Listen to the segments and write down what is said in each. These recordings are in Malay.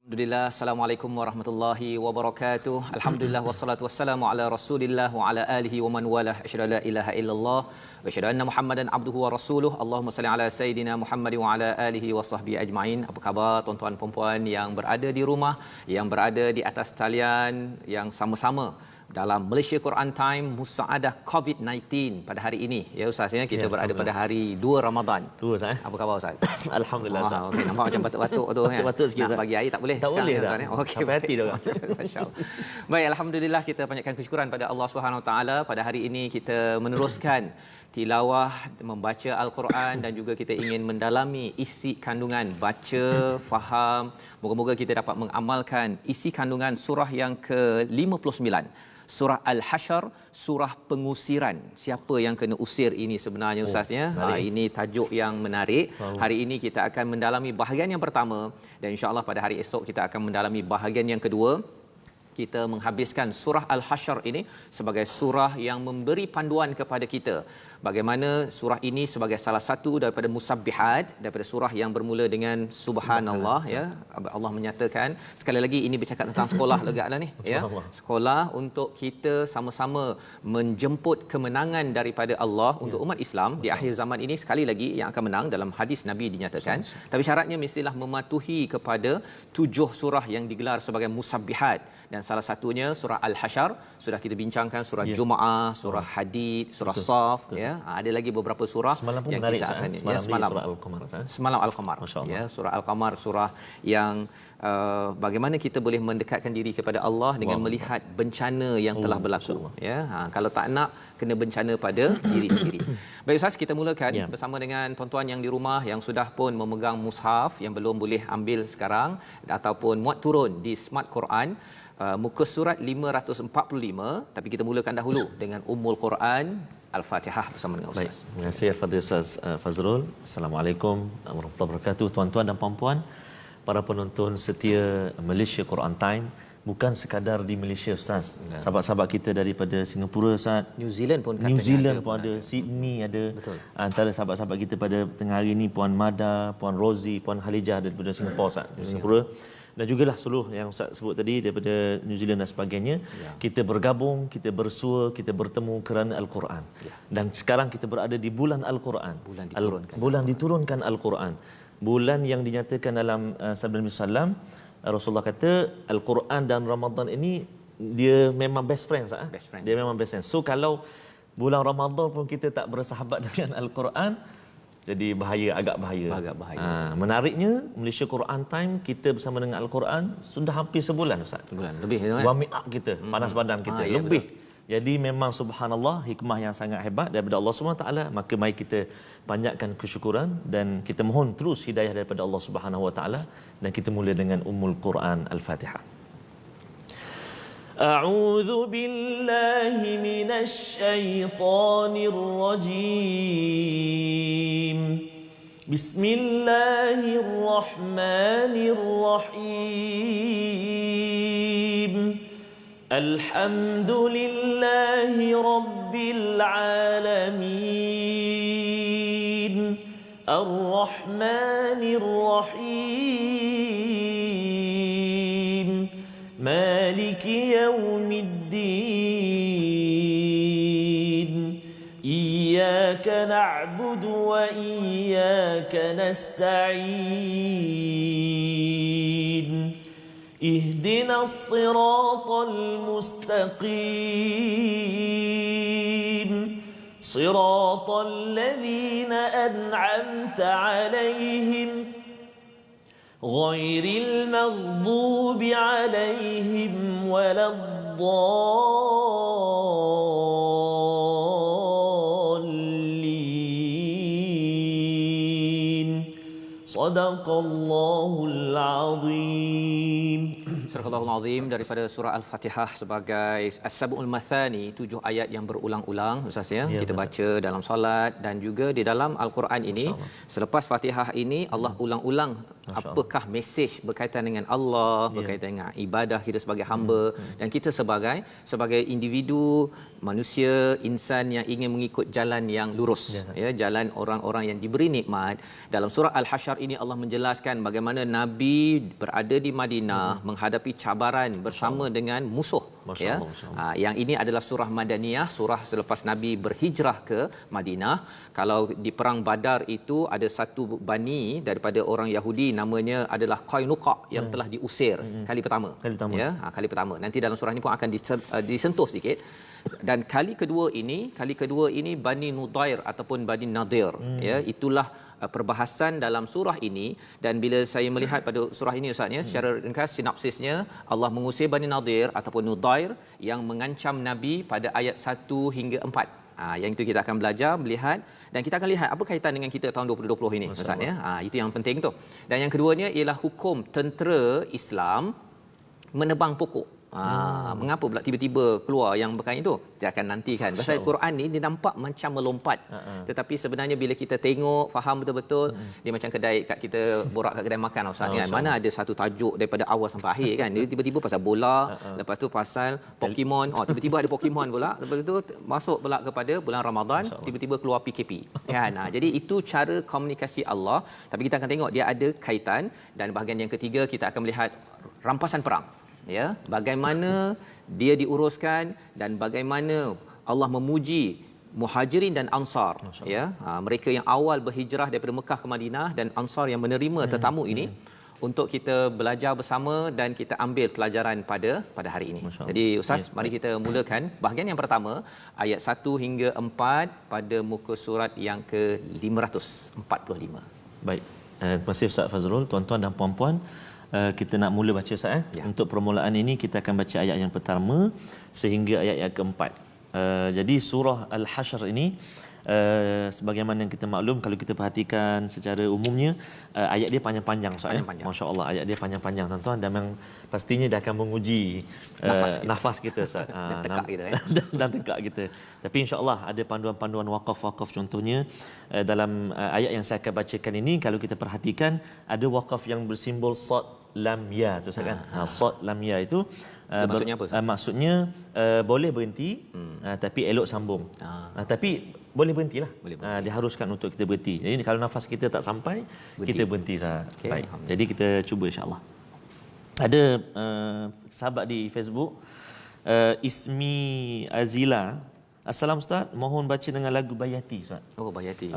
Alhamdulillah, Assalamualaikum warahmatullahi wabarakatuh. Alhamdulillah wassalatu wassalamu ala Rasulillah wa ala alihi wa man walah. Asyhadu la ilaha illallah wa asyhadu anna Muhammadan abduhu wa rasuluh. Allahumma salli ala sayidina Muhammad wa ala alihi wa sahbihi ajma'in. Apa khabar tuan-tuan dan puan yang berada di rumah, yang berada di atas talian, yang sama-sama dalam Malaysia Quran Time Musaadah COVID-19 pada hari ini. Ya Ustaz, ya, kita berada pada hari 2 Ramadan. 2 Ustaz. Apa khabar Ustaz? Alhamdulillah Ustaz. Okey, nampak macam batuk-batuk tu kan. Batuk sikit, Nak Ustaz. bagi air tak boleh Tak sekarang boleh ya, dah. Ustaz, ya. Okey. Sampai hati dah. Masya-Allah. Baik, alhamdulillah kita panjatkan kesyukuran pada Allah Subhanahu Wa Taala. Pada hari ini kita meneruskan tilawah membaca Al-Quran dan juga kita ingin mendalami isi kandungan baca, faham. Moga-moga kita dapat mengamalkan isi kandungan surah yang ke-59. Surah Al-Hasyr, surah pengusiran. Siapa yang kena usir ini sebenarnya Ustaz, ya? Ini tajuk yang menarik. Hari ini kita akan mendalami bahagian yang pertama dan insya-Allah pada hari esok kita akan mendalami bahagian yang kedua. Kita menghabiskan surah Al-Hasyr ini sebagai surah yang memberi panduan kepada kita bagaimana surah ini sebagai salah satu daripada musabbihat, daripada surah yang bermula dengan subhanallah, ya. Allah menyatakan, sekali lagi ini bercakap tentang sekolah legaklah ni, ya. Sekolah untuk kita sama-sama menjemput kemenangan daripada Allah untuk umat Islam di akhir zaman ini. Sekali lagi yang akan menang dalam hadis Nabi dinyatakan, tapi syaratnya mestilah mematuhi kepada 7 surah yang digelar sebagai musabbihat. Dan salah satunya surah Al-Hasyr sudah kita bincangkan, surah Jumaah, surah Hadid, surah Saf, ya. Ada lagi beberapa surah yang kita akan semalam surah Al-Qamar. Semalam Al-Qamar, ya, surah Al-Qamar, surah yang bagaimana kita boleh mendekatkan diri kepada Allah dengan melihat bencana yang telah berlaku, ya. Kalau tak nak kena bencana pada diri sendiri. Baik Ustaz, kita mulakan bersama dengan tuan-tuan yang di rumah yang sudah pun memegang mushaf, yang belum boleh ambil sekarang ataupun muat turun di Smart Quran. Muka surat 545, tapi kita mulakan dahulu dengan Ummul Quran Al-Fatihah bersama dengan Ustaz. Terima kasih Fadil Ustaz Fazrul. Assalamualaikum warahmatullahi wabarakatuh. Tuan-tuan dan puan-puan, para penonton setia Malaysia Quran Time, bukan sekadar di Malaysia Ustaz. Sahabat-sahabat kita daripada Singapura Ustaz, New Zealand pun New Zealand pun ada, Sydney ada. Betul. Antara sahabat-sahabat kita pada tengah hari ini Puan Mada, Puan Rozi, Puan Halijah daripada Singapura Ustaz, Singapura. Dan jugalah seluruh yang Ustaz sebut tadi daripada New Zealand dan sebagainya. Kita bergabung, kita bersua, kita bertemu kerana Al-Quran. Dan sekarang kita berada di bulan Al-Quran. Bulan diturunkan Al-Quran. Bulan yang dinyatakan dalam sabda Nabi sallam, Rasulullah kata Al-Quran dan Ramadan ini dia memang best friend Ustaz. Best friend. Dia memang best friend. So kalau bulan Ramadan pun kita tak bersahabat dengan Al-Quran, jadi agak bahaya. Menariknya Malaysia Quran Time kita bersama dengan Al-Quran sudah hampir sebulan Ustaz. Sebulan lebih tu kan. Warming up kita, panas badan kita lebih. Betul. Jadi memang subhanallah, hikmah yang sangat hebat daripada Allah Subhanahu Wa Taala. Maka mari kita panjatkan kesyukuran dan kita mohon terus hidayah daripada Allah Subhanahu Wa Taala, dan kita mula dengan Ummul Quran Al-Fatihah. أعوذ بالله من الشيطان الرجيم بسم الله الرحمن الرحيم الحمد لله رب العالمين الرحمن الرحيم مالك يوم الدين إياك نعبد وإياك نستعين اهدنا الصراط المستقيم صراط الذين أنعمت عليهم غير المغضوب عليهم ولا الضالين صدق الله العظيم. Surah Al-Azim daripada surah Al-Fatihah sebagai As-Sab'ul Mathani, 7 ayat yang berulang-ulang Ustaz, ya. Kita baca dalam solat dan juga di dalam Al-Quran ini. Selepas Fatihah ini Allah ulang-ulang apakah mesej berkaitan dengan Allah, berkaitan dengan ibadah kita sebagai hamba dan kita sebagai individu manusia, insan yang ingin mengikut jalan yang lurus, jalan orang-orang yang diberi nikmat. Dalam surah Al-Hasyr ini Allah menjelaskan bagaimana Nabi berada di Madinah menghadapi cabaran bersama dengan musuh. Yang ini adalah surah Madaniyah, surah selepas Nabi berhijrah ke Madinah. Kalau di perang Badar itu ada satu bani daripada orang Yahudi namanya adalah Qainuqa yang telah diusir kali pertama. Kali pertama. Nanti dalam surah ini pun akan disentuh sedikit. Dan kali kedua ini Bani Nudair ataupun Bani Nadir, itulah perbahasan dalam surah ini. Dan bila saya melihat pada surah ini Ustaz, secara ringkas sinopsisnya, Allah mengusir Bani Nadir ataupun Nudair yang mengancam Nabi pada ayat 1 hingga 4. Yang itu kita akan belajar, melihat, dan kita akan lihat apa kaitan dengan kita tahun 2020 ini Ustaz, itu yang penting tu. Dan yang keduanya ialah hukum tentera Islam menebang pokok. Mengapa pula tiba-tiba keluar yang berkaitan itu? Kita akan nantikan. Pasal Quran ni dia nampak macam melompat. Tetapi sebenarnya bila kita tengok, faham betul-betul, dia macam kedai kat kita borak kat kedai makan Ustaz kan. Mana ada satu tajuk daripada awal sampai akhir kan. Dia tiba-tiba pasal bola, lepas tu pasal Pokemon. Tiba-tiba ada Pokemon pula. Lepas tu masuk pula kepada bulan Ramadan, tiba-tiba keluar PKP. Kan. Jadi itu cara komunikasi Allah. Tapi kita akan tengok dia ada kaitan. Dan bahagian yang ketiga kita akan melihat rampasan perang. Bagaimana dia diuruskan dan bagaimana Allah memuji Muhajirin dan Ansar, mereka yang awal berhijrah daripada Mekah ke Madinah dan Ansar yang menerima tetamu ini, untuk kita belajar bersama dan kita ambil pelajaran pada hari ini. Jadi Ustaz, mari kita mulakan bahagian yang pertama, ayat 1 hingga 4 pada muka surat yang ke-545. Baik. Terima kasih Ustaz Fazrul. Tuan-tuan dan puan-puan, kita nak mula baca Ustaz. Untuk permulaan ini kita akan baca ayat yang pertama sehingga ayat yang keempat. Jadi surah Al-Hasyr ini, sebagaimana yang kita maklum, kalau kita perhatikan secara umumnya, ayat dia panjang-panjang Ustaz. Masya-Allah, ayat dia panjang-panjang tuan-tuan, dan memang pastinya dia akan menguji nafas kita Ustaz. Dan tegak kita. Tapi insya-Allah ada panduan-panduan waqaf-waqaf, contohnya dalam ayat yang saya akan bacakan ini, kalau kita perhatikan ada waqaf yang bersimbol sad lam ya tu Ustaz kan. Sad lam ya itu maksudnya apa? Maksudnya boleh berhenti, tapi elok sambung. Tapi boleh berhentilah. Diharuskan untuk kita berhenti. Jadi kalau nafas kita tak sampai, kita berhenti Ustaz. Baik. Jadi kita cuba insya-Allah. Ada sahabat di Facebook, Ismi Azila. Assalam Ustaz, mohon baca dengan lagu Bayati Ustaz. Bayati.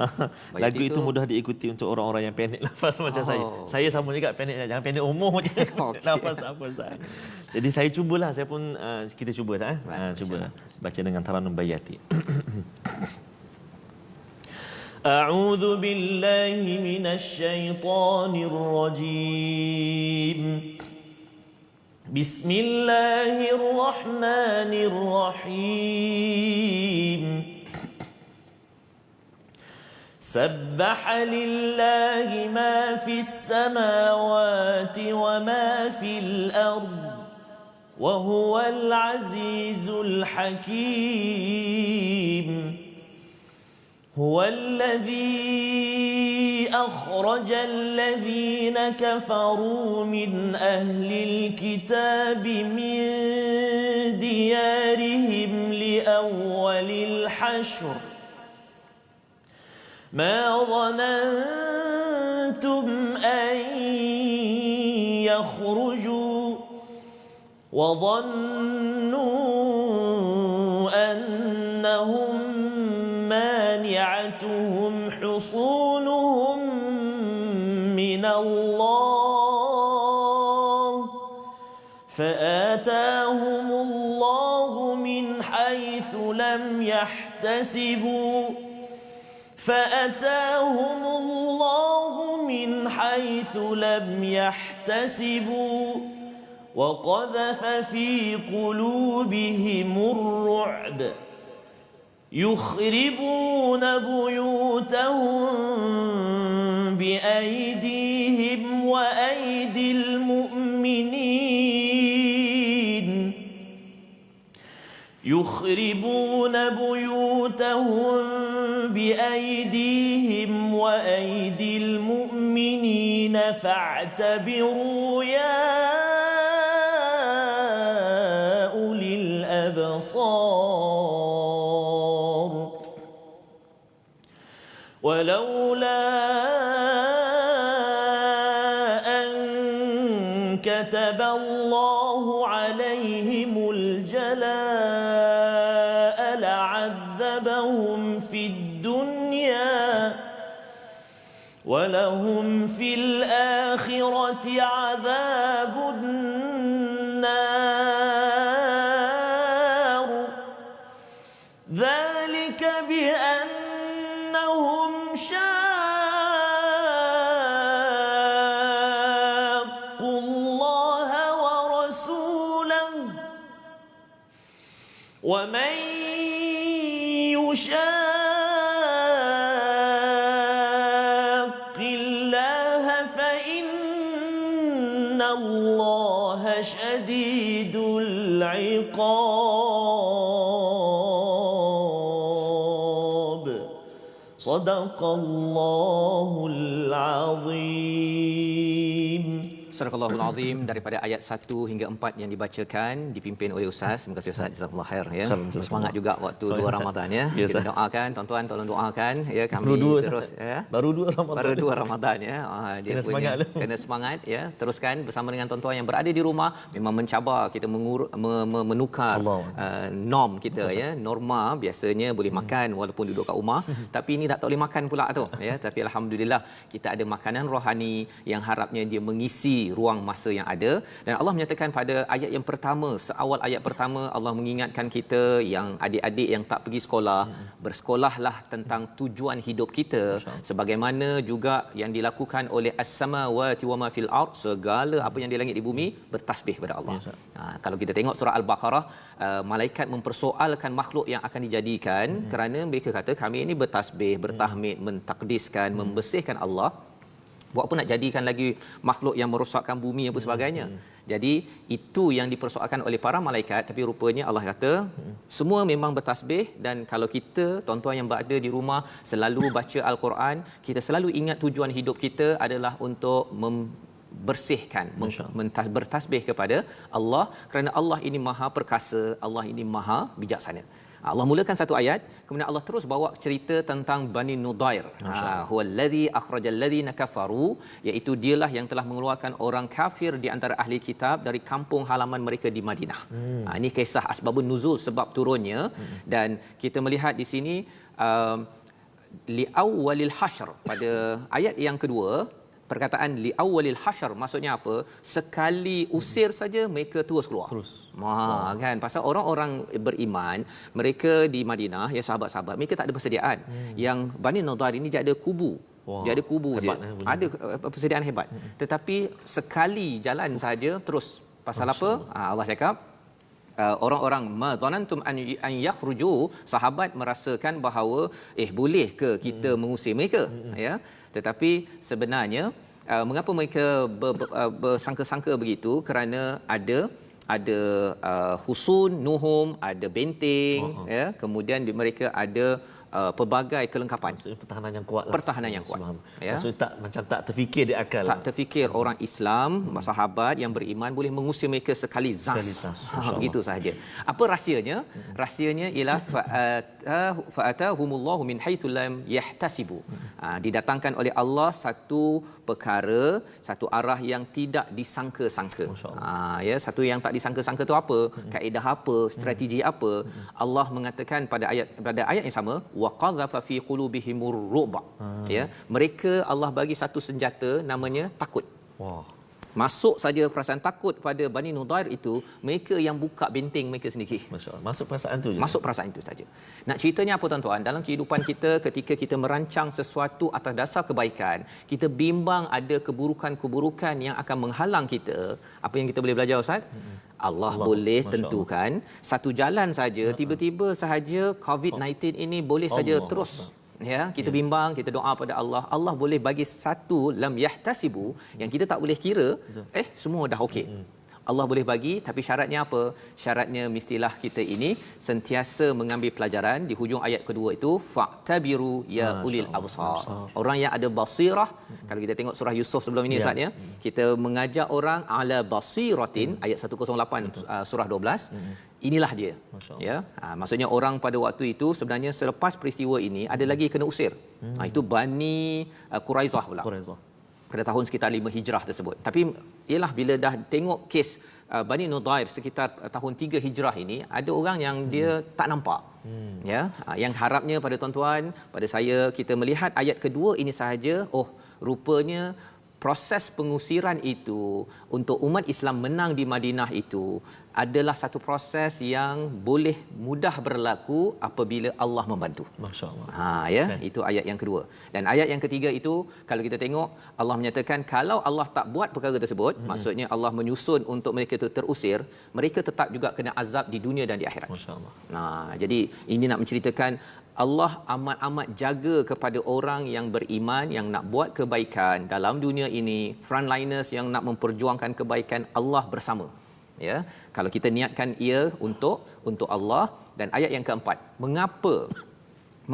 Lagu itu mudah diikuti untuk orang-orang yang pendek nafas macam saya. Saya sama juga pendek, jangan pendek umur je. Nafas tak apa Ustaz. Jadi saya cubalah, saya pun kita cuba Ustaz. Cuba baca dengan taranum Bayati. A'udzu billahi minasy syaithanir rajim. Bismillahirrahmanirrahim. Sabbaha lillahi ma fis samawati wa ma fil ard wa huwal azizul hakim. هو الذي أخرج الذين كفروا من أهل الكتاب من ديارهم لأول الحشر ما ظننتم أن يخرجوا وظنوا أنهم مانعتهم حصونهم من الله فآتاهم الله من حيث لم يحتسبوا وقذف في قلوبهم الرعب يخربون بيوتهم بأيديهم وأيدي المؤمنين يخربون بيوتهم بأيديهم وأيدي المؤمنين فاعتبروا فاعتبروا يا أولي الأبصار ولولا أن كتب الله عليهم الجلاء لعذبهم في الدنيا ولهم في الآخرة عذاب النار ذلك بأنهم شاقوا الله ورسوله ومن يشاق الله فإن الله شديد العقاب صدق الله العظيم. Surahul Azim daripada ayat 1 hingga 4 yang dibacakan dipimpin oleh Ustaz. Terima kasih Ustaz. Jazakallah khair ya. Semangat juga waktu 2 Ramadan ya. Kita doakan tuan-tuan tolong doakan ya kami terus ya. Baru 2 Ramadan. Baru 2 Ramadan ya. Dia kena punya semangat kena semangat ya. Teruskan bersama dengan tuan-tuan yang berada di rumah memang mencabar kita menukar norm kita ya. Norma biasanya boleh makan walaupun duduk kat rumah tapi ini tak boleh makan pula tu ya. Tapi alhamdulillah kita ada makanan rohani yang harapnya dia mengisi ruang masa yang ada. Dan Allah menyatakan pada ayat yang pertama, seawal ayat pertama Allah mengingatkan kita yang adik-adik yang tak pergi sekolah, bersekolahlah tentang tujuan hidup kita sebagaimana juga yang dilakukan oleh as-samawati wa ma fil ard, segala apa yang di langit di bumi bertasbih kepada Allah. Kalau kita tengok surah Al-Baqarah, malaikat mempersoalkan makhluk yang akan dijadikan kerana mereka kata kami ini bertasbih, bertahmid, mentakdiskan, membersihkan Allah. Buat apa nak jadikan lagi makhluk yang merosakkan bumi apa sebagainya. Jadi itu yang dipersoalkan oleh para malaikat, tapi rupanya Allah kata semua memang bertasbih. Dan kalau kita tuan-tuan yang berada di rumah selalu baca Al-Quran, kita selalu ingat tujuan hidup kita adalah untuk bersihkan, bertasbih kepada Allah kerana Allah ini maha perkasa, Allah ini maha bijaksana. Allah mulakan satu ayat, kemudian Allah terus bawa cerita tentang Bani Nudair. Huwallazi akhrajal ladzina kafaru, iaitu dialah yang telah mengeluarkan orang kafir di antara ahli kitab dari kampung halaman mereka di Madinah. Ini kisah asbabun nuzul, sebab turunnya. Dan kita melihat di sini li awwalil hasyr, pada ayat yang kedua perkataan li awwalil hasyr maksudnya apa? Sekali usir saja mereka terus keluar. Kan pasal orang-orang beriman mereka di Madinah ya, sahabat-sahabat mereka tak ada persediaan. Yang Bani Nudair ini dia ada kubu. Dia ada kubu je. Ada persediaan hebat. Tetapi sekali jalan saja terus. Pasal apa? Allah cakap orang-orang madzanantum an yakhruju, sahabat merasakan bahawa boleh ke kita mengusir mereka ya. Tetapi sebenarnya mengapa mereka bersangka-sangka begitu? Kerana ada husun nuhum, ada benteng ya, kemudian mereka ada pelbagai kelengkapan. Maksudnya pertahanan yang kuat lah. Pertahanan yang kuat. Ya. Maksudnya tak terfikir di akal. Tak terfikir orang Islam, sahabat yang beriman boleh mengusir mereka sekali zas. Begitu sahaja. Apa rahsianya? Rahsianya ialah fa'atahumullahu min haitsu lam yahtasibu. Didatangkan oleh Allah satu perkara, satu arah yang tidak disangka-sangka. Ya, satu yang tak disangka-sangka tu apa? Kaedah apa? Strategi apa? Allah mengatakan pada ayat yang sama, wa qadhafa fi qulubihimur ru'ba. Ya, mereka Allah bagi satu senjata namanya takut. Masuk saja perasaan takut pada Bani Nudair itu, mereka yang buka benteng mereka sendiri. Masya-Allah. Masuk perasaan tu je. Masuk perasaan itu saja. Nak ceritanya apa tuan-tuan? Dalam kehidupan kita ketika kita merancang sesuatu atas dasar kebaikan, kita bimbang ada keburukan-keburukan yang akan menghalang kita. Apa yang kita boleh belajar Ustaz? Allah boleh tentukan satu jalan saja, tiba-tiba sahaja COVID-19 ini boleh saja terus. Ya, kita bimbang, kita doa pada Allah. Allah boleh bagi satu lam yahtasibu yang kita tak boleh kira, semua dah okey. Allah boleh bagi, tapi syaratnya apa? Syaratnya mestilah kita ini sentiasa mengambil pelajaran. Di hujung ayat kedua itu, fa'tabiru ya ulil absar. Orang yang ada basirah, kalau kita tengok surah Yusuf sebelum ini Ustaz ya, kita mengajak orang ala basiratin, ayat 108 surah 12. Inilah dia. Ya. Maksudnya orang pada waktu itu sebenarnya selepas peristiwa ini ada lagi kena usir. Itu Bani Quraizah pula. Pada tahun sekitar 5 Hijrah tersebut. Tapi ialah bila dah tengok kes Bani Nudair sekitar tahun 3 Hijrah ini, ada orang yang dia tak nampak. Ya, yang harapnya pada tuan-tuan, pada saya, kita melihat ayat kedua ini sahaja, oh rupanya proses pengusiran itu untuk umat Islam menang di Madinah itu adalah satu proses yang boleh mudah berlaku apabila Allah membantu. Masya-Allah. Ya, itu ayat yang kedua. Dan ayat yang ketiga itu kalau kita tengok, Allah menyatakan kalau Allah tak buat perkara tersebut, maksudnya Allah menyusun untuk mereka itu terusir, mereka tetap juga kena azab di dunia dan di akhirat. Masya-Allah. Jadi ini nak menceritakan Allah amat-amat jaga kepada orang yang beriman, yang nak buat kebaikan dalam dunia ini, frontliners yang nak memperjuangkan kebaikan, Allah bersama. Ya, kalau kita niatkan ia untuk Allah. Dan ayat yang keempat,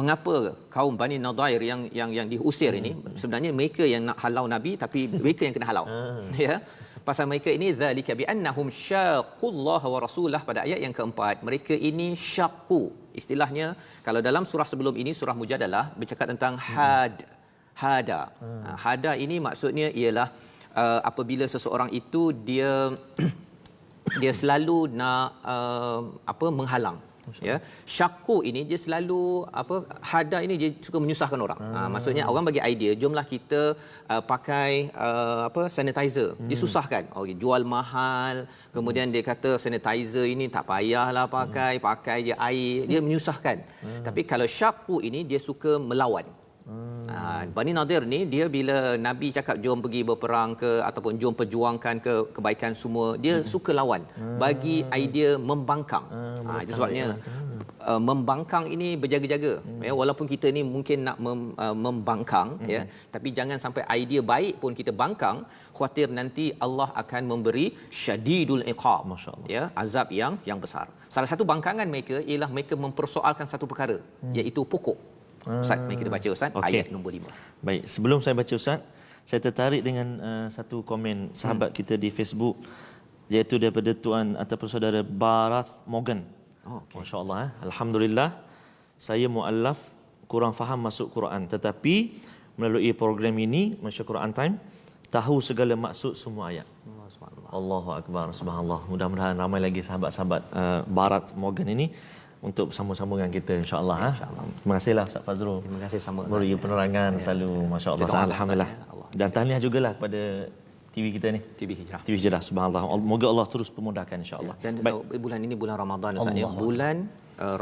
mengapa kaum Bani Nadair yang diusir ini, sebenarnya mereka yang nak halau Nabi tapi mereka yang kena halau. Ya, pasal mereka ini zalika bi annahum syaqullaha wa rasulah. Pada ayat yang keempat, mereka ini syaqu. Istilahnya kalau dalam surah sebelum ini, surah Mujadalah, bercakap tentang hada. Hada ini maksudnya ialah apabila seseorang itu dia selalu nak menghalang. Ya, syaqu ini dia selalu hada ini dia suka menyusahkan orang. Maksudnya orang bagi idea, jomlah kita pakai sanitizer. Disusahkan. Jual mahal. Kemudian dia kata sanitizer ini tak payahlah pakai je air. Dia menyusahkan. Tapi kalau syaqu ini dia suka melawan. Bani Nadir ni, dia bila Nabi cakap jom pergi berperang ke ataupun jom perjuangkan kebaikan semua, dia suka lawan, bagi idea membangkang. Itu sebabnya membangkang ini berjaga-jaga. Ya, walaupun kita ni mungkin nak membangkang, ya, tapi jangan sampai idea baik pun kita bangkang, khawatir nanti Allah akan memberi syadidul iqab, ya, azab yang besar. Salah satu bangkangan mereka ialah mereka mempersoalkan satu perkara, iaitu pokok. Ustaz, mari kita baca Ustaz, ayat nombor 5. Baik, sebelum saya baca Ustaz, saya tertarik dengan satu komen sahabat kita di Facebook, iaitu daripada tuan ataupun saudara Barath Morgan. Masya-Allah, alhamdulillah, saya muallaf kurang faham masuk Quran, tetapi melalui program ini Masya Quran Time tahu segala maksud semua ayat. Allahu akbar, subhanallah. Mudah-mudahan ramai lagi sahabat-sahabat Barath Morgan ini untuk bersama-sama dengan kita, insya-Allah. Terima kasihlah Ustaz Fazrul. Terima kasih sama. Beri penerangan selalu, masya-Allah. Alhamdulillah. Dan tahniah jugalah pada TV kita ni, TV Hijrah. Subhanallah. Moga Allah terus pemudahkan, insya-Allah. Dan bulan ini bulan Ramadan Ustaz ya. Bulan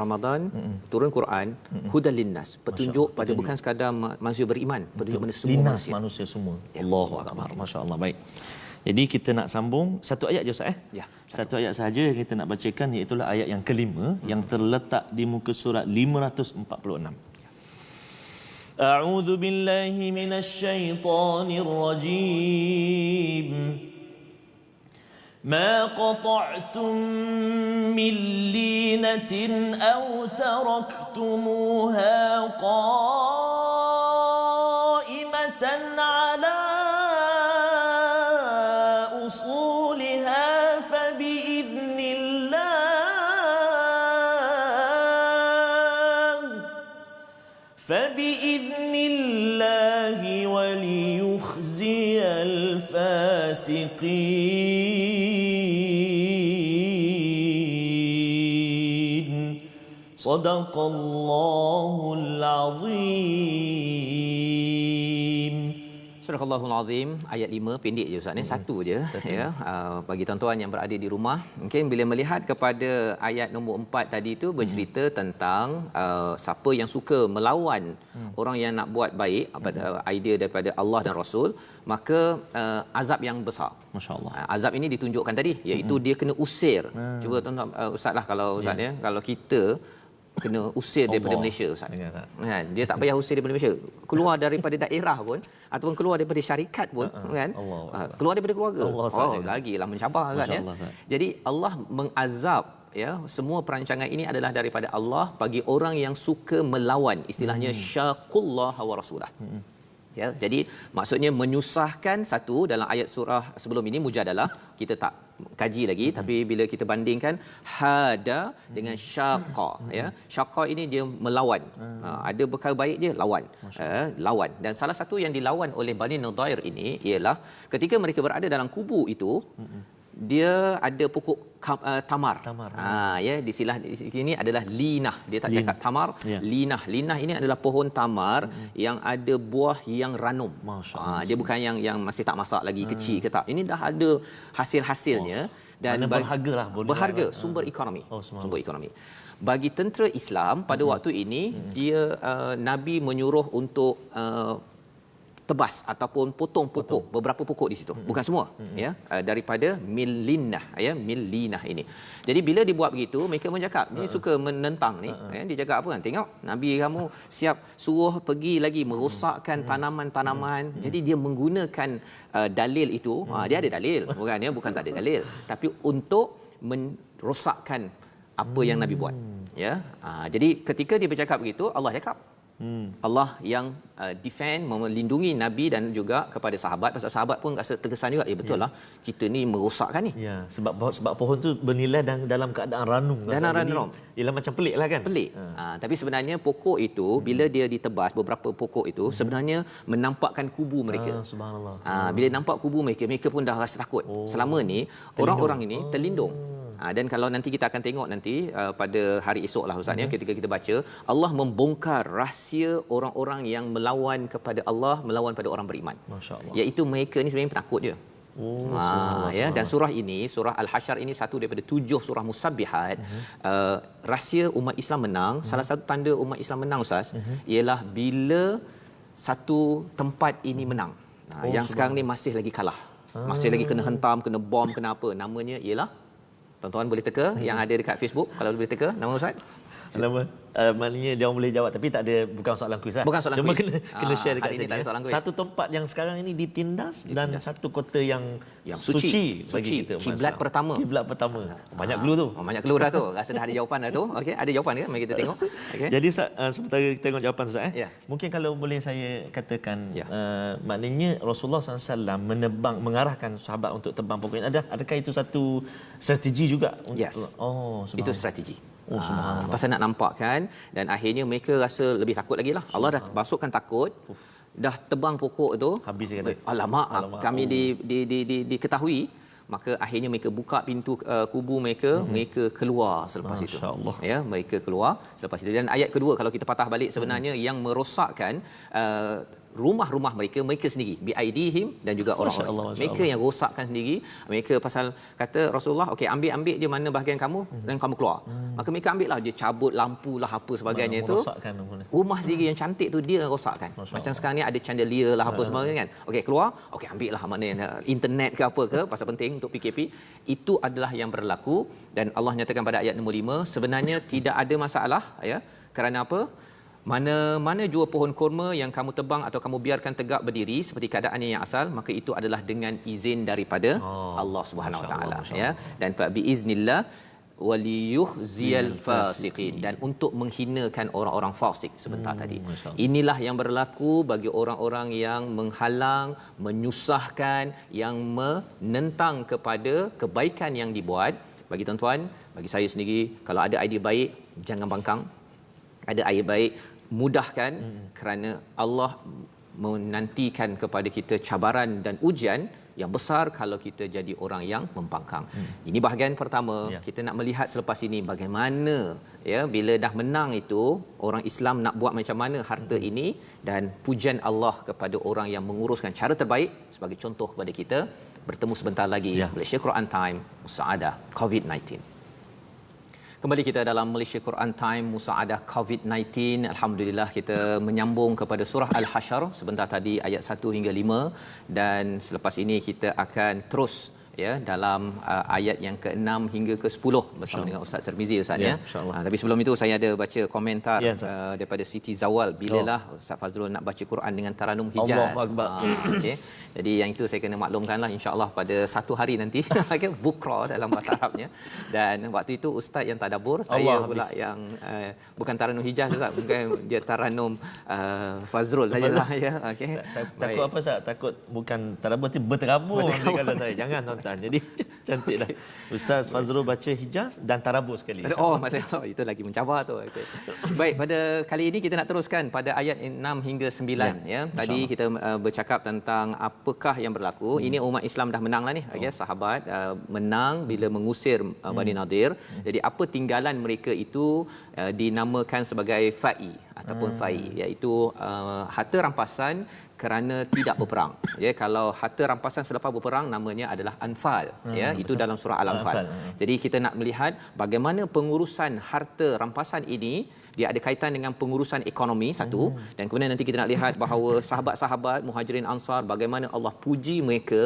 Ramadan, turun Quran, hudal linnas, petunjuk pada bukan sekadar manusia beriman, petunjuk pada semua manusia semua. Allahu akbar. Masya-Allah. Baik. Jadi kita nak sambung satu ayat je Ustaz Ya. Satu ayat sahaja yang kita nak bacakan, iaitu ayat yang kelima yang terletak di muka surat 546. A'udzu billahi minasyaitonir rajim. ما قطعتم من لينة أو تركتموها قائمة على أصولها فبإذن الله وليخزي الفاسقين صدق الله العظيم. Surah Al-Allahul Azim, ayat 5, pendek je Ustaz ni, satu je ya. Bagi tuan-tuan yang berada di rumah, mungkin bila melihat kepada ayat nombor 4 tadi tu bercerita tentang siapa yang suka melawan orang yang nak buat baik, pada idea daripada Allah dan Rasul, maka azab yang besar. Masya-Allah. Azab ini ditunjukkan tadi, iaitu dia kena usir. Cuba tuan-tuan Ustaz lah, kalau Ustaz ya, kalau kita kena usir daripada Malaysia Ustaz. Kan, dia tak payah usir daripada Malaysia, keluar daripada daerah pun ataupun keluar daripada syarikat pun kan, keluar daripada keluarga. Lagilah mencabar Ustaz ya. Jadi Allah mengazab ya, semua perancangan ini adalah daripada Allah bagi orang yang suka melawan, istilahnya syaqullah wa rasulah. Ya, jadi maksudnya menyusahkan. Satu, dalam ayat surah sebelum ini Mujadalah kita tak kaji lagi, tapi bila kita bandingkan hada dengan syaqa, ya, syaqa ini dia melawan, ada bekal baik dia lawan, lawan. Dan salah satu yang dilawan oleh Bani Nadhair ini ialah ketika mereka berada dalam kubu itu, dia ada pokok tamar. Ya, di sini adalah linah. Dia tak cakap tamar, linah. Linah ini adalah pohon tamar yang ada buah yang ranum. Dia bukan yang masih tak masak lagi, kecil ke tak. Ini dah ada hasil-hasilnya dan berharga, sumber ekonomi. Sumber ekonomi. Bagi tentera Islam pada waktu ini, dia Nabi menyuruh untuk tebas ataupun potong pokok, beberapa pokok di situ, bukan semua, ya, daripada millinah, ya, millinah ini. Jadi bila dibuat begitu, mereka mencakap ni suka menentang ni, ya, dia cakap apa kan, tengok Nabi kamu siap suruh pergi lagi merosakkan tanaman-tanaman. Jadi dia menggunakan dalil itu, dia ada dalil, bukan tak ada dalil, tapi untuk merosakkan apa yang Nabi buat, ya. Jadi ketika dia bercakap begitu, Allah cakap, Allah yang defend, melindungi Nabi dan juga kepada sahabat. Pasal sahabat pun rasa terkesan juga, betul lah kita ni merosakkan ni. Ya, sebab pohon tu bernilai dan dalam keadaan ranum. Ranum. Ialah macam pelik lah kan? Pelik. Tapi sebenarnya pokok itu bila dia ditebas, beberapa pokok itu sebenarnya menampakkan kubu mereka. Subhanallah. Bila nampak kubu mereka pun dah rasa takut. Selama ni orang-orang ini terlindung. Dan kalau nanti kita akan tengok nanti pada hari esok lah Ustaz, ketika kita baca, Allah membongkar rahsia orang-orang yang melawan kepada Allah, melawan pada orang beriman. Masya-Allah. Iaitu mereka ni sebenarnya penakut je. Ya, dan surah ini, surah Al-Hasyr ini satu daripada 7 surah musabbihat. Rahsia umat Islam menang, salah satu tanda umat Islam menang Ustaz, ialah bila satu tempat ini menang. Yang sekarang ni masih lagi kalah. Masih lagi kena hentam, kena bom, kena apa. Namanya ialah, tuan-tuan boleh teka yang ada dekat Facebook, kalau boleh teka nama Ustaz. Nama maknanya dia orang boleh jawab, tapi tak ada, bukan soalan kuis lah. Bukan soalan Cuma kuis. kena share dekat hari sini. Satu tempat yang sekarang ini ditindas dan satu kota yang suci bagi kita. Kiblat pertama. Kiblat pertama. Banyak clue tu. Banyak clue dah tu. Rasa dah ada jawapan dah tu. Okey, ada jawapan ke? Mari kita tengok. Okay. Jadi Ustaz, sementara kita tengok jawapan Ustaz, mungkin kalau boleh saya katakan, maknanya Rasulullah SAW mengarahkan sahabat untuk tebang pokok ini. Adakah itu satu strategi juga? Yes. Itu strategi. Pasal nak nampakkan, dan akhirnya mereka rasa lebih takut lagi lah. Allah dah masukkan takut, dah tebang pokok tu. Habis dia kata. Alamak. Kami diketahui. Maka akhirnya mereka buka pintu kubu mereka, mereka keluar selepas itu. Ya, mereka keluar selepas itu. Dan ayat kedua kalau kita patah balik, sebenarnya yang merosakkan rumah-rumah mereka sendiri, biaidihim, dan juga orang-orang mereka yang rosakkan sendiri. Mereka pasal kata Rasulullah, okey, ambil je mana bahagian kamu dan kamu keluar. Maka mereka ambil lah, dia cabut lampu lah apa sebagainya tu. Rumah sendiri yang cantik tu dia rosakkan. Macam sekarang ni ada chandelier lah apa sebagainya kan. Okey, keluar, okey, ambil lah mana internet ke apa ke, pasal penting untuk PKP. Itu adalah yang berlaku, dan Allah nyatakan pada ayat nombor 5, sebenarnya tidak ada masalah, ya. Kerana apa? Mana jua pohon kurma yang kamu tebang atau kamu biarkan tegak berdiri seperti keadaannya yang asal, maka itu adalah dengan izin daripada Allah Subhanahu Wa Taala, ya. Dan fa biiznillah waliyuhziyal fasiqin, dan untuk menghinakan orang-orang fasik sebentar tadi. Inilah yang berlaku bagi orang-orang yang menghalang, menyusahkan, yang menentang kepada kebaikan yang dibuat. Bagi tuan-tuan, bagi saya sendiri, kalau ada idea baik, jangan bangkang. Ada idea baik, mudahkan, kerana Allah menantikan kepada kita cabaran dan ujian yang besar kalau kita jadi orang yang membangkang. Ini bahagian pertama. Kita nak melihat selepas ini bagaimana, ya, bila dah menang itu orang Islam nak buat macam mana harta ini, dan pujian Allah kepada orang yang menguruskan cara terbaik. Sebagai contoh kepada kita, bertemu sebentar lagi Malaysia Quran Time Musaadah COVID-19. Kembali kita dalam Malaysia Quran Time Musaadah COVID-19. Alhamdulillah, kita menyambung kepada surah Al-Hasyr sebentar tadi ayat 1 hingga 5, dan selepas ini kita akan terus ya dalam ayat yang ke-6 hingga ke-10 bersama dengan Ustaz Tirmizi Ustaz ya. Tapi sebelum itu saya ada baca komentar daripada Siti Zawal, bilalah Ustaz Fazrul nak baca Quran dengan taranum Hijaz. Allahuakbar. Okey. Jadi yang itu saya kena maklumkanlah, insya-Allah pada satu hari nanti okey bukra dalam bahasa Arabnya, dan waktu itu ustaz yang tadabbur, saya pula yang bukan taranum Hijaz juga, bukan dia taranum Fazrul sajalah ya. Okey. Takut apa Ustaz? Takut bukan tadabbur tapi berterabur kalau saya. Jangan tuan-tuan. Jadi cantiklah. Ustaz Fazrul baca Hijaz dan tadabbur sekali. Oh, maksudnya itu lagi mencabar tu. Okay. Baik, pada kali ini kita nak teruskan pada ayat 6 hingga 9 ya. Tadi kita bercakap tentang apakah yang berlaku. Ini umat Islam dah menanglah ni, okey, sahabat menang bila mengusir Bani Nadir. Jadi apa tinggalan mereka itu dinamakan sebagai fa'i ataupun fa'i, iaitu harta rampasan kerana tidak berperang. Ya, kalau harta rampasan selepas berperang namanya adalah anfal. Ya, itu dalam surah Al-Anfal. Jadi kita nak melihat bagaimana pengurusan harta rampasan ini dia ada kaitan dengan pengurusan ekonomi satu, dan kemudian nanti kita nak lihat bahawa sahabat-sahabat Muhajirin Ansar bagaimana Allah puji mereka,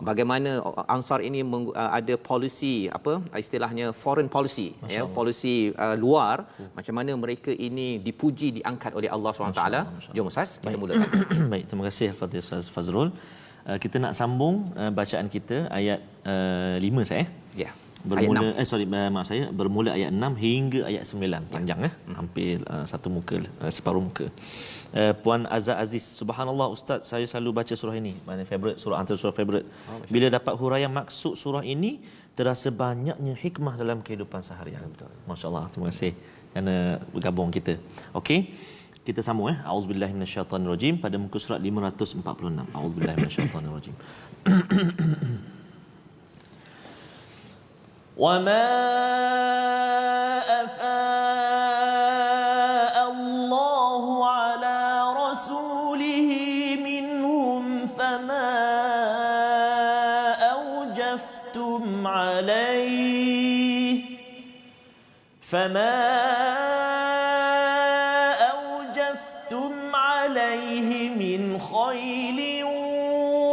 bagaimana Ansar ini ada polisi apa istilahnya foreign policy, ya, polisi luar, macam mana mereka ini dipuji, diangkat oleh Allah SWT. Jom Ustaz, kita mulakan. Baik, terima kasih Al-Fatihah Ustaz Fazrul. Kita nak sambung bacaan kita ayat 5 saya. Ya. Bermula ayat 6 hingga ayat 9. Panjang hampir satu muka, separuh muka. Puan Azza Aziz, subhanallah Ustaz, saya selalu baca surah ini. Mana favorite, surah antara surah favorite. Bila dapat huraian maksud surah ini, terasa banyaknya hikmah dalam kehidupan seharian. Masya-Allah, terima kasih kerana bergabung kita. Okey. Kita sambung Auzubillahi minasyaitanirrajim pada muka surat 546. Auzubillahi minasyaitanirrajim. وما أفاء الله على رسوله منهم فما أوجفتم عليه من خيل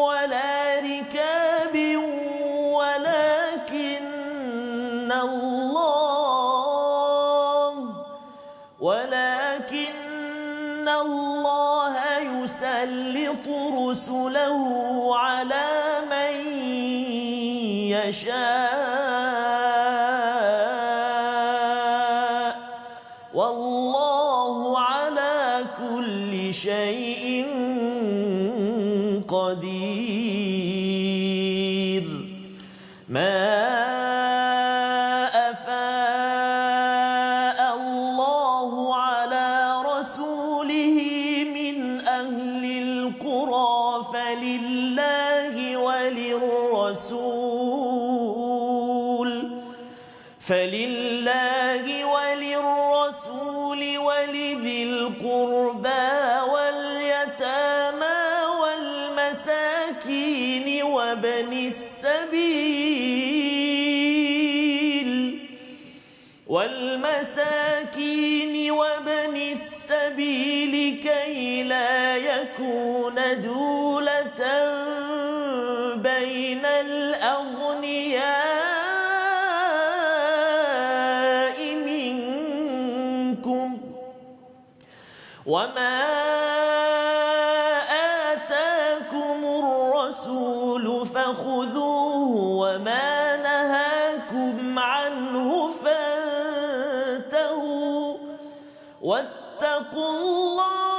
ولا ركاب ولكن الله يسلط رسله على من يشاء والله على كل شيء قدير. ما فلله وللرسول ولذي القربى واليتامى والمساكين وابن السبيل كي لا يكون دولة بين الأغنياء منكم وما آتاكم الرسول فخذوه وما نهاكم عنه فانتهوا واتقوا الله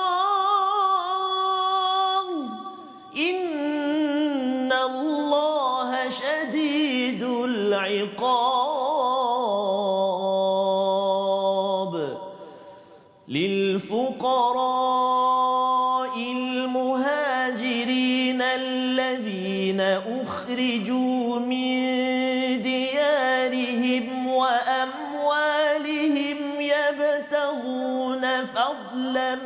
إن الله شديد العقاب. للفقراء المهاجرين الذين أخرجوا من ديارهم وأموالهم يبتغون فضلا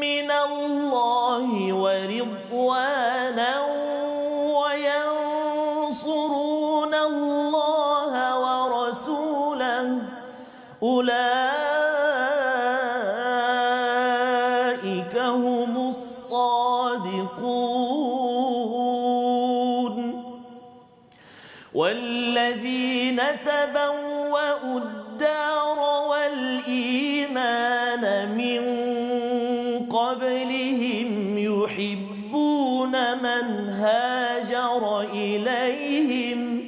من الله ورضوانا وينصرون الله ورسوله أولئك أولئك هم الصادقون والذين تبوأوا الدار والإيمان من قبلهم يحبون من هاجر إليهم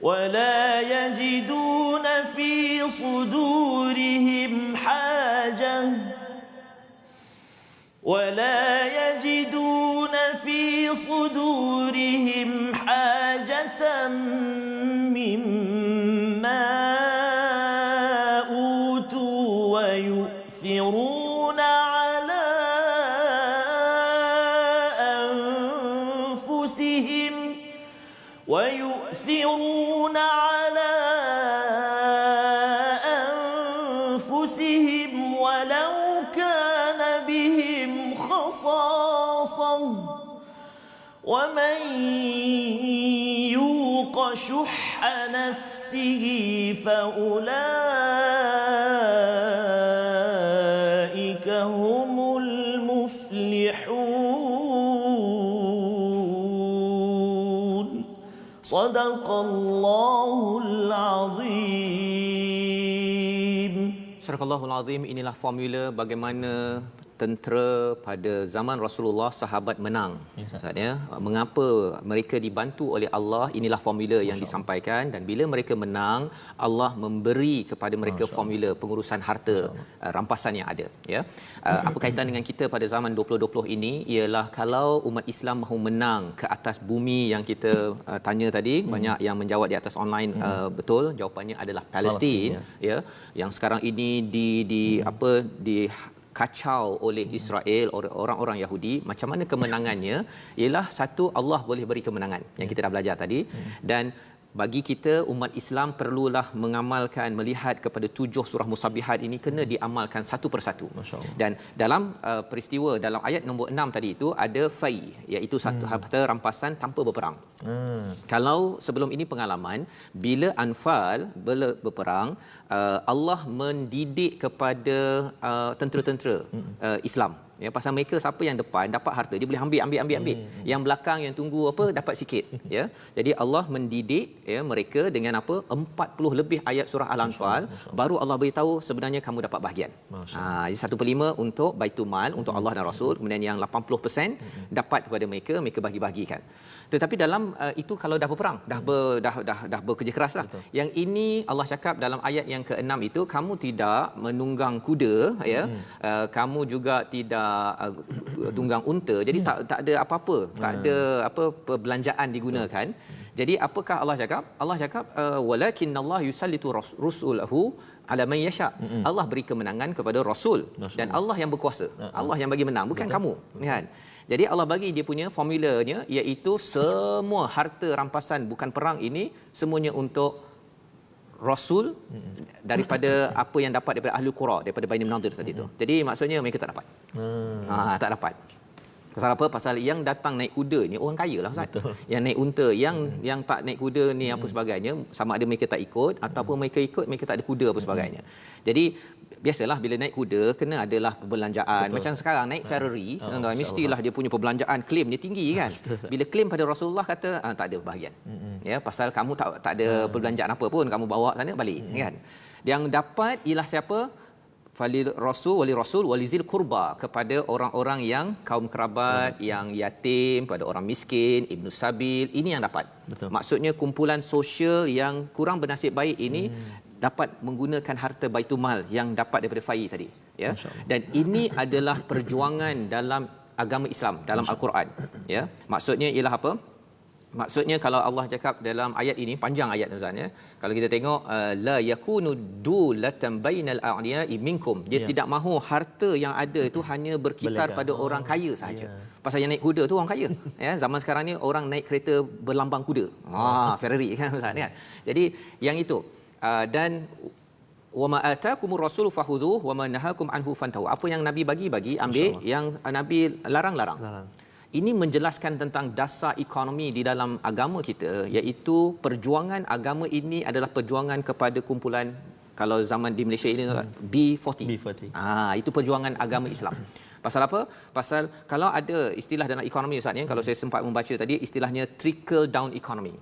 ولا يجدون في صدورهم حاجة مما أوتوا ويؤثرون على أنفسهم ولو كان بهم خصاصة ومن يوق شح نفسه فأولئك هم المفلحون صدق الله العظيم. Surah Al-Azim, inilah formula bagaimana tentera pada zaman Rasulullah sahabat menang. Ustaz ya, mengapa mereka dibantu oleh Allah, inilah formula yang disampaikan, dan bila mereka menang Allah memberi kepada mereka formula pengurusan harta rampasan yang ada ya. Apa kaitan dengan kita pada zaman 2020 ini ialah kalau umat Islam mahu menang ke atas bumi yang kita tanya tadi, banyak yang menjawab di atas online, betul jawapannya adalah Palestin ya, yang sekarang ini di kacau oleh Israel, orang-orang Yahudi. Macam mana kemenangannya? Ialah satu, Allah boleh beri kemenangan yang kita dah belajar tadi, dan bagi kita umat Islam perlulah mengamalkan, melihat kepada 7 surah musabihat ini kena diamalkan satu persatu. Dan dalam peristiwa dalam ayat nombor 6 tadi itu ada fai, iaitu satu harta rampasan tanpa berperang. Kalau sebelum ini pengalaman bila Anfal berperang, Allah mendidik kepada tentera-tentera Islam ya, pasal mereka siapa yang depan dapat harta dia boleh ambil. Yang belakang yang tunggu apa dapat sikit ya. Jadi Allah mendidik ya mereka dengan apa, 40 lebih ayat surah Al-Anfal, baru Allah beritahu sebenarnya kamu dapat bahagian. Jadi 1/5 untuk Baitul-Mal untuk Allah dan Rasul, kemudian yang 80% dapat kepada mereka bagi-bagikan. Tetapi dalam itu kalau dah berperang, dah bekerja keraslah. Yang ini Allah cakap dalam ayat yang ke-6 itu, kamu tidak menunggang kuda ya, kamu juga tidak tunggang unta. Jadi tak ada apa-apa, tak ada apa perbelanjaan digunakan. Jadi apakah Allah cakap? Allah cakap walakinnallaha yusallitu rusulahu ala man yasha. Allah beri kemenangan kepada rasul dan Allah yang berkuasa. Allah yang bagi menang, bukan kamu. Kan? Jadi Allah bagi dia punya formulanya, iaitu semua harta rampasan bukan perang ini semuanya untuk Rasul daripada apa yang dapat daripada ahli Qura, daripada Bani Nadir tadi tu. Jadi maksudnya mereka tak dapat. Tak dapat. Pasal apa? Pasal yang datang naik kuda ni orang kaya lah Ustaz. Yang naik unta, yang tak naik kuda ni apa sebagainya, sama ada mereka tak ikut ataupun mereka ikut, mereka tak ada kuda apa sebagainya. Jadi biasalah bila naik kuda kena adalah perbelanjaan. Macam sekarang naik Ferrari, mestilah dia punya perbelanjaan, klaim dia tinggi kan. Bila klaim pada Rasulullah kata tak ada bahagian. Ya, pasal kamu tak ada perbelanjaan apa pun, kamu bawa sana balik kan. Yang dapat ialah siapa? Wali rasul walizil kurba, kepada orang-orang yang kaum kerabat, yang yatim, pada orang miskin, ibnu sabil, ini yang dapat. Maksudnya kumpulan sosial yang kurang bernasib baik ini dapat menggunakan harta Baitul-Mal yang dapat daripada fai tadi ya. Dan ini adalah perjuangan dalam agama Islam, dalam Al-Quran ya. Maksudnya ialah apa? Maksudnya kalau Allah cakap dalam ayat ini, panjang ayat Ustaz ya. Kalau kita tengok la yakunu dulatan bainal a'niya'i minkum. Dia tidak mahu harta yang ada itu hanya berkitar pada orang kaya sahaja. Pasal yang naik kuda tu orang kaya. Ya, zaman sekarang ni orang naik kereta berlambang kuda. Ferrari kan Ustaz kan. Jadi yang itu dan wama ataakumur rasul fakhudhuhu wama nahakum anhu fantahu. Apa yang Nabi bagi ambil, yang Nabi larang. Ini menjelaskan tentang dasar ekonomi di dalam agama kita, iaitu perjuangan agama ini adalah perjuangan kepada kumpulan Kalau zaman di Malaysia ini B40. B40. Itu perjuangan agama Islam. Pasal apa? Pasal kalau ada istilah dalam ekonomi Ustaz ya, kalau saya sempat membaca tadi istilahnya trickle down economy.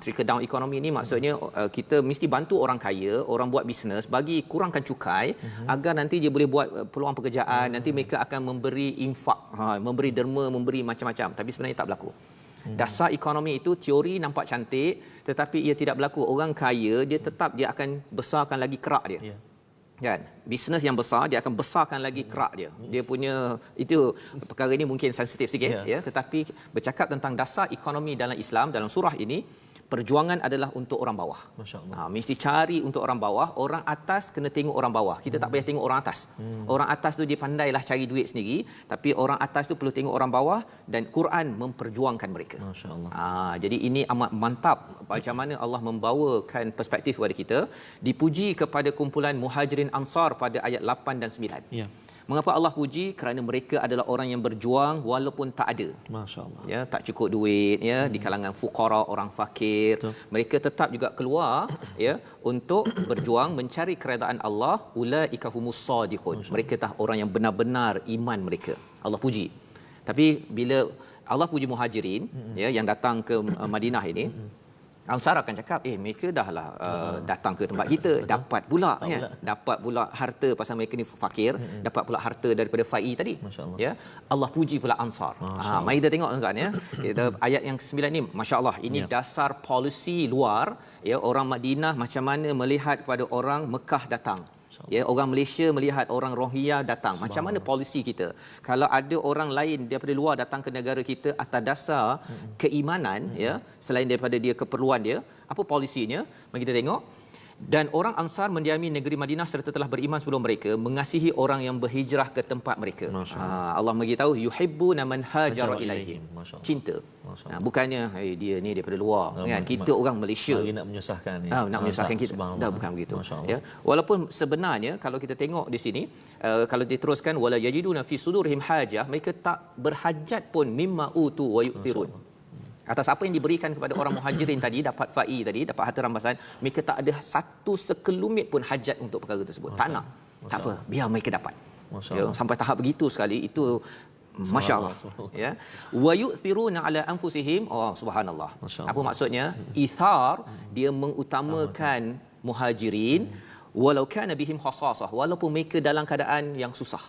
Trickle down economy ni maksudnya kita mesti bantu orang kaya, orang buat bisnes, bagi kurangkan cukai agar nanti dia boleh buat peluang pekerjaan, nanti mereka akan memberi infak, memberi derma, memberi macam-macam, tapi sebenarnya tak berlaku. Dasar ekonomi itu teori nampak cantik tetapi ia tidak berlaku. Orang kaya dia tetap dia akan besarkan lagi kerak dia. Kan, bisnes yang besar dia akan besarkan lagi kerak dia. Dia punya itu perkara ini mungkin sensitif sikit ya, tetapi bercakap tentang dasar ekonomi dalam Islam, dalam surah ini perjuangan adalah untuk orang bawah. Masya-Allah. Mesti cari untuk orang bawah, orang atas kena tengok orang bawah. Kita tak payah tengok orang atas. Orang atas tu dia pandailah cari duit sendiri, tapi orang atas tu perlu tengok orang bawah dan Quran memperjuangkan mereka. Masya-Allah. Jadi ini amat mantap macam mana Allah membawakan perspektif kepada kita. Dipuji kepada kumpulan Muhajirin Ansar pada ayat 8 dan 9. Ya. Mengapa Allah puji? Kerana mereka adalah orang yang berjuang walaupun tak ada. Masya-Allah. Ya, tak cukup duit ya, di kalangan fuqara, orang fakir. Betul. Mereka tetap juga keluar ya untuk berjuang mencari keredaan Allah. Ulaika humus sadiqun. Mereka tah orang yang benar-benar iman mereka. Allah puji. Tapi bila Allah puji Muhajirin ya yang datang ke Madinah ini, Ansar akan cakap, mereka dahlah datang ke tempat kita, dapat pula ya, dapat pula harta pasal mereka ni fakir, dapat pula harta daripada fai tadi. Ya, Allah puji pula Ansar. Mari kita tengok tuan ya. Kita ayat yang ke-9 ni, masya-Allah, ini dasar polisi luar ya, orang Madinah macam mana melihat kepada orang Mekah datang. Ya, orang Malaysia melihat orang Rohingya datang. Macam mana polisi kita? Kalau ada orang lain daripada luar datang ke negara kita atas dasar keimanan ya, selain daripada dia keperluan dia, apa polisinya? Mari kita tengok. Dan orang Ansar mendiami negeri Madinah serta telah beriman sebelum mereka, mengasihi orang yang berhijrah ke tempat mereka. Allah bagi tahu yuhibbuna man hajara ilaihim. Cinta. Bukannya dia ni daripada luar kan, kita orang Malaysia nak menyusahkan ni. Nak menyusahkan kita. Dah bukan begitu ya. Walaupun sebenarnya kalau kita tengok di sini kalau diteruskan wala yajiduna fi sudurihim hajah, mereka tak berhajat pun mimma utu wa yu'thirun. Atas apa yang diberikan kepada orang Muhajirin tadi, dapat fai tadi, dapat harta rampasan, mereka tak ada satu sekelumit pun hajat untuk perkara tersebut. Tak nak. Tak apa, biar mereka dapat. Ya, sampai tahap begitu sekali, itu masya-Allah. Ya. Wa yu'thiruna ala anfusihim. Subhanallah. Apa maksudnya? Ithar, dia mengutamakan Muhajirin walau kana bihim khassasah, walaupun mereka dalam keadaan yang susah,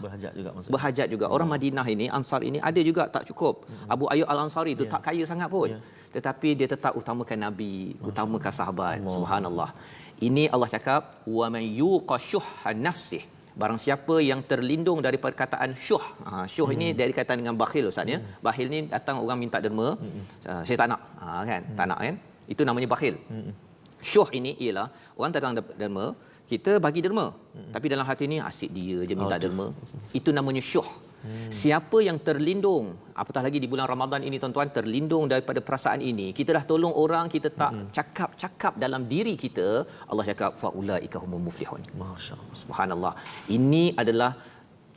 berhajat juga. Orang Madinah ini, Ansar ini ada juga tak cukup. Abu Ayyub Al-Ansari itu tak kaya sangat pun, tetapi dia tetap utamakan Nabi, utamakan sahabat. Subhanallah. Ini Allah cakap wa man yuqashuha nafsih, barang siapa yang terlindung dari perkataan syuh. Syuh ini dari kaitan dengan bakhil Ustaz ya. Bakhil ni datang orang minta derma, saya tak nak, kan, tak nak kan, itu namanya bakhil. Syuh ini ialah orang datang derma, kita bagi derma, tapi dalam hati ni asyik dia je minta derma. Itu namanya syuh. Siapa yang terlindung, apatah lagi di bulan Ramadan ini tuan-tuan, terlindung daripada perasaan ini, kita dah tolong orang, kita tak cakap dalam diri kita, Allah cakap faulaika humul muflihun. Masya-Allah. Subhanallah. Ini adalah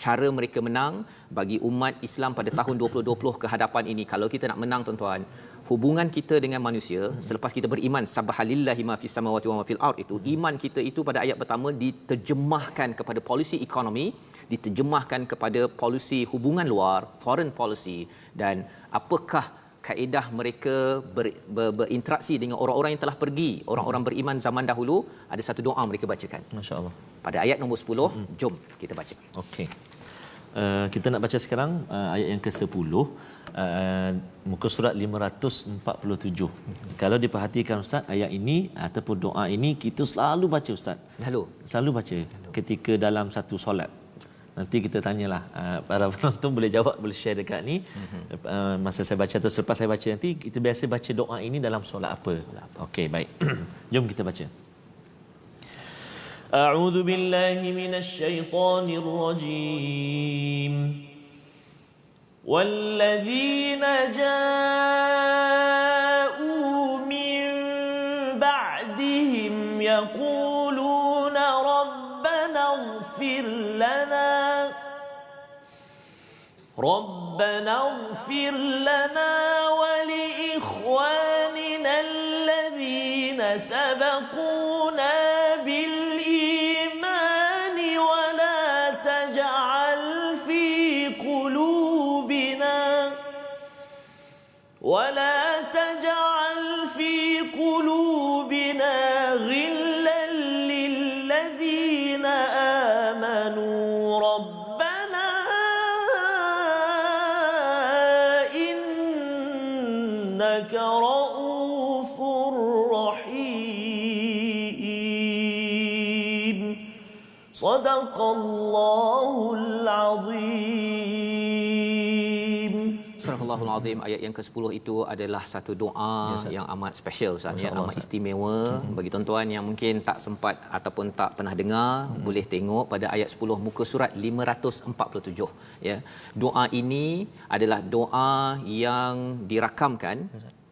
cara mereka menang bagi umat Islam pada tahun 2020 ke hadapan ini. Kalau kita nak menang tuan-tuan, hubungan kita dengan manusia selepas kita beriman subhanallahi ma fis samawati wa ma fil ard, itu iman kita itu pada ayat pertama diterjemahkan kepada polisi ekonomi, diterjemahkan kepada polisi hubungan luar, foreign policy, dan apakah kaedah mereka berinteraksi dengan orang-orang yang telah pergi, orang-orang beriman zaman dahulu. Ada satu doa mereka bacakan, masya-Allah, pada ayat nombor 10. Jom kita baca. Okey. Kita nak baca sekarang ayat yang ke-10, muka surat 547. Kalau diperhatikan Ustaz, ayat ini ataupun doa ini kita selalu baca Ustaz. Selalu baca ketika dalam satu solat. Nanti kita tanyalah, para penonton boleh jawab, boleh share dekat ni. Masa saya baca atau selepas saya baca nanti, kita biasa baca doa ini dalam solat apa. Okey, baik. Jom kita baca. A'udzu billahi minasy syaithanir rajim. Walladzina ja'u min ba'dihim yaquluna rabbana ighfir lana wa li ikhwanina alladhina sabaquna bil innaka raufur rahim. Sadaqallahul azim. Surah Al-Allahul Azim ayat yang ke-10 itu adalah satu doa yang amat special Ustaz ya, amat istimewa bagi tuan-tuan yang mungkin tak sempat ataupun tak pernah dengar, boleh tengok pada ayat 10 muka surat 547 ya. Doa ini adalah doa yang dirakamkan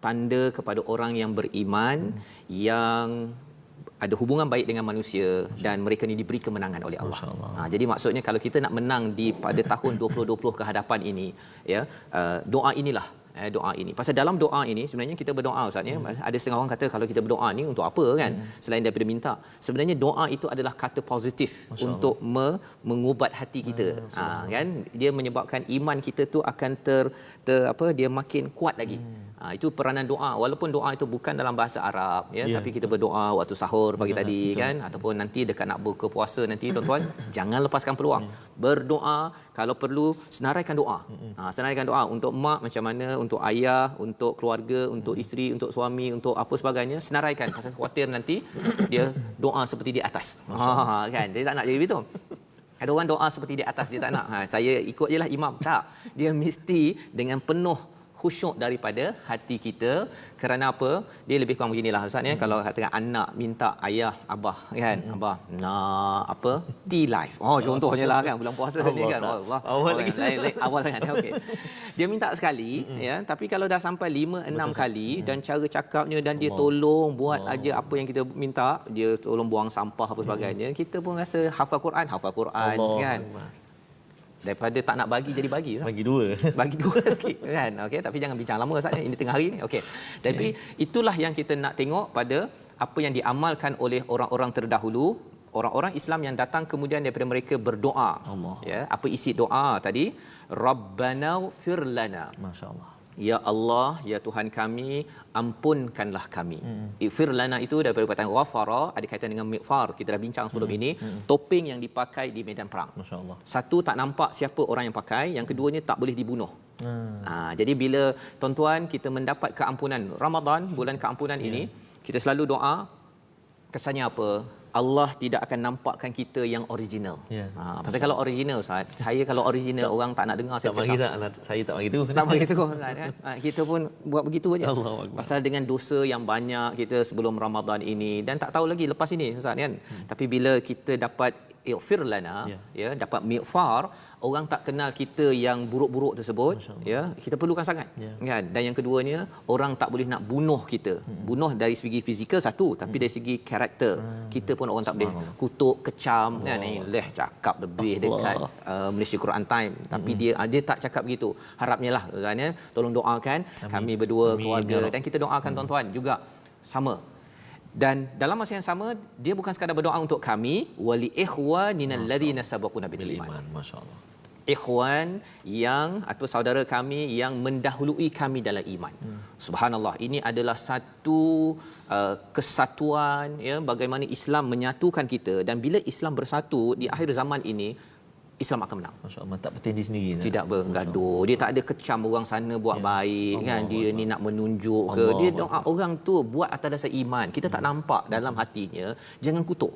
tanda kepada orang yang beriman yang ada hubungan baik dengan manusia dan mereka ni diberi kemenangan oleh Allah. Jadi maksudnya kalau kita nak menang di pada tahun 2020 ke hadapan ini ya, doa inilah doa ini. Pasal dalam doa ini sebenarnya kita berdoa Ustaz ya. Ada setengah orang kata kalau kita berdoa ni untuk apa kan selain daripada minta. Sebenarnya doa itu adalah kata positif untuk mengubat hati kita. Kan dia menyebabkan iman kita tu akan dia makin kuat lagi. Itu peranan doa walaupun doa itu bukan dalam bahasa Arab ya, tapi kita berdoa waktu sahur pagi tadi kan ataupun nanti dekat nak buka puasa nanti tuan-tuan jangan lepaskan peluang berdoa. Kalau perlu senaraikan doa. Senaraikan doa untuk mak macam mana, untuk ayah, untuk keluarga, untuk isteri, untuk suami, untuk apa sebagainya, senaraikan pasal khawatir nanti dia doa seperti di atas. Kan dia tak nak jadi begitu. Ada orang doa seperti di atas dia tak nak. Saya ikut jelah imam. Tak. Dia mesti dengan penuh khusyuk daripada hati kita. Kerana apa? Dia lebih kurang beginilah Ustaz ya. Kalau katakan anak minta ayah, abah kan, abah nak apa? Tea life. Contohnya lah kan bulan puasa ni kan. Allah. Awal lagi. Awal kan. Okey. Dia minta sekali ya, tapi kalau dah sampai 5 6 kali dan cara cakapnya dan dia tolong buat aja apa yang kita minta, dia tolong buang sampah apa sebagainya, kita pun rasa hafal Quran kan. Daripada tak nak bagi jadi bagi bagi dua okey kan. Okey, tapi jangan bincang lama Ustaz ini tengah hari ni. Okey, tapi itulah yang kita nak tengok pada apa yang diamalkan oleh orang-orang terdahulu, orang-orang Islam yang datang kemudian daripada mereka berdoa. Ya, apa isi doa tadi? Rabbana ighfir lana. Masya-Allah. Ya Allah, ya Tuhan kami, ampunkanlah kami. Ighfir lana itu daripada perkataan ghafara, ada kaitan dengan mighfar. Kita dah bincang sebelum ini, topeng yang dipakai di medan perang. Masya-Allah. Satu, tak nampak siapa orang yang pakai, yang keduanya tak boleh dibunuh. Jadi bila tuan-tuan kita mendapat keampunan Ramadan, bulan keampunan ini, kita selalu doa, kesannya apa? Allah tidak akan nampakkan kita yang original. Pasal kalau original Ustaz, saya kalau original orang tak nak dengar saya cakap. Saya tak begitu. Tak begitu kan. Kita pun buat begitu aja. Pasal dengan dosa yang banyak kita sebelum Ramadan ini dan tak tahu lagi lepas ini Ustaz kan. Tapi bila kita dapat ighfir lana ya, dapat mighfar, orang tak kenal kita yang buruk-buruk tersebut ya, kita perlukan sangat kan. Dan yang keduanya, orang tak boleh nak bunuh kita. Bunuh dari segi fizikal satu, tapi dari segi karakter kita pun orang tak boleh kutuk, kecam kan. Leh cakap lebih dekat Malaysia Quran Time, tapi dia tak cakap begitu. Harapnya lah kan ya, tolong doakan kami berdua keluarga, dan kita doakan tuan-tuan juga sama. Dan dalam masa yang sama, dia bukan sekadar berdoa untuk kami, wali ikhwaninal ladzina sabaquna bil iman. Masya-Allah. Ikhwan yang atau saudara kami yang mendahului kami dalam iman. Subhanallah, ini adalah satu kesatuan ya, bagaimana Islam menyatukan kita, dan bila Islam bersatu di akhir zaman ini, Islam akan menang. Masya-Allah, tak bertindih sendiri. Tidak bergaduh. Dia tak ada kecam orang sana buat baik kan. Dia ni nak menunjuk ke. Dia doa orang tu buat atas dasar iman. Kita tak nampak dalam hatinya, jangan kutuk.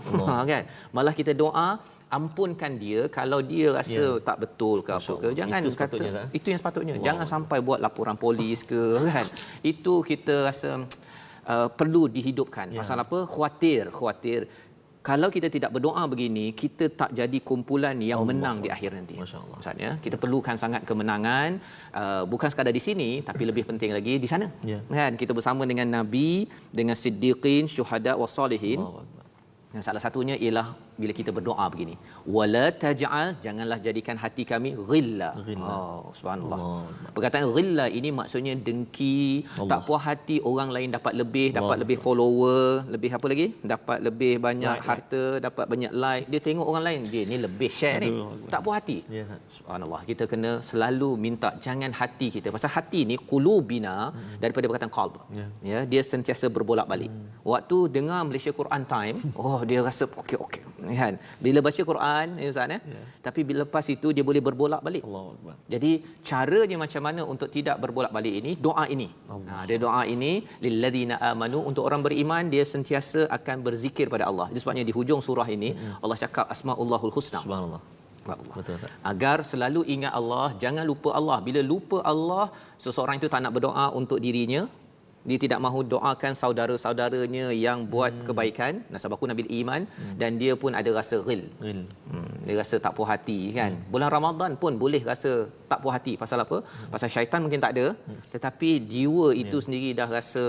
Kan? Malah kita doa ampunkan dia kalau dia rasa tak betul ke apa ke. Jangan kata itu yang sepatutnya. Jangan sampai buat laporan polis ke kan. Itu kita rasa perlu dihidupkan. Pasal apa? Khawatir kalau kita tidak berdoa begini, kita tak jadi kumpulan yang menang di akhir nanti. Maksudnya, kita perlukan sangat kemenangan, bukan sekadar di sini, tapi lebih penting lagi di sana. Kan? Kita bersama dengan Nabi, dengan Siddiqin, Syuhada wa Salihin. Yang salah satunya ialah bila kita berdoa begini, wala taj'al, janganlah jadikan hati kami ghilla. Subhanallah. Perkataan ghilla ini maksudnya dengki, tak puas hati orang lain dapat lebih, dapat lebih follower, lebih apa lagi? Dapat lebih banyak harta, dapat banyak like. Dia tengok orang lain, dia ni lebih share ni. Tak puas hati. Subhanallah. Kita kena selalu minta jangan hati kita. Pasal hati ni qulubina daripada perkataan qalb. Ya, dia sentiasa berbolak-balik. Waktu dengar Malaysia Quran Time, dia rasa okey kan. Bila baca Quran Ustaz tapi bila lepas itu dia boleh berbolak-balik. Allahu Akbar. Jadi caranya macam mana untuk tidak berbolak-balik ini? Doa ini. Dia doa ini lilladzina amanu, untuk orang beriman dia sentiasa akan berzikir pada Allah. Itu sebabnya di hujung surah ini Allah cakap asmaullahul husna. Subhanallah. Betul tak? Agar selalu ingat Allah, jangan lupa Allah. Bila lupa Allah, seseorang itu tak nak berdoa untuk dirinya, dia tidak mahu doakan saudara-saudaranya yang buat kebaikan, nasabahku nabil iman, dan dia pun ada rasa ghil. Dia rasa tak puas hati kan. Bulan Ramadan pun boleh rasa tak puas hati pasal apa? Pasal syaitan mungkin tak ada, tetapi jiwa itu sendiri dah rasa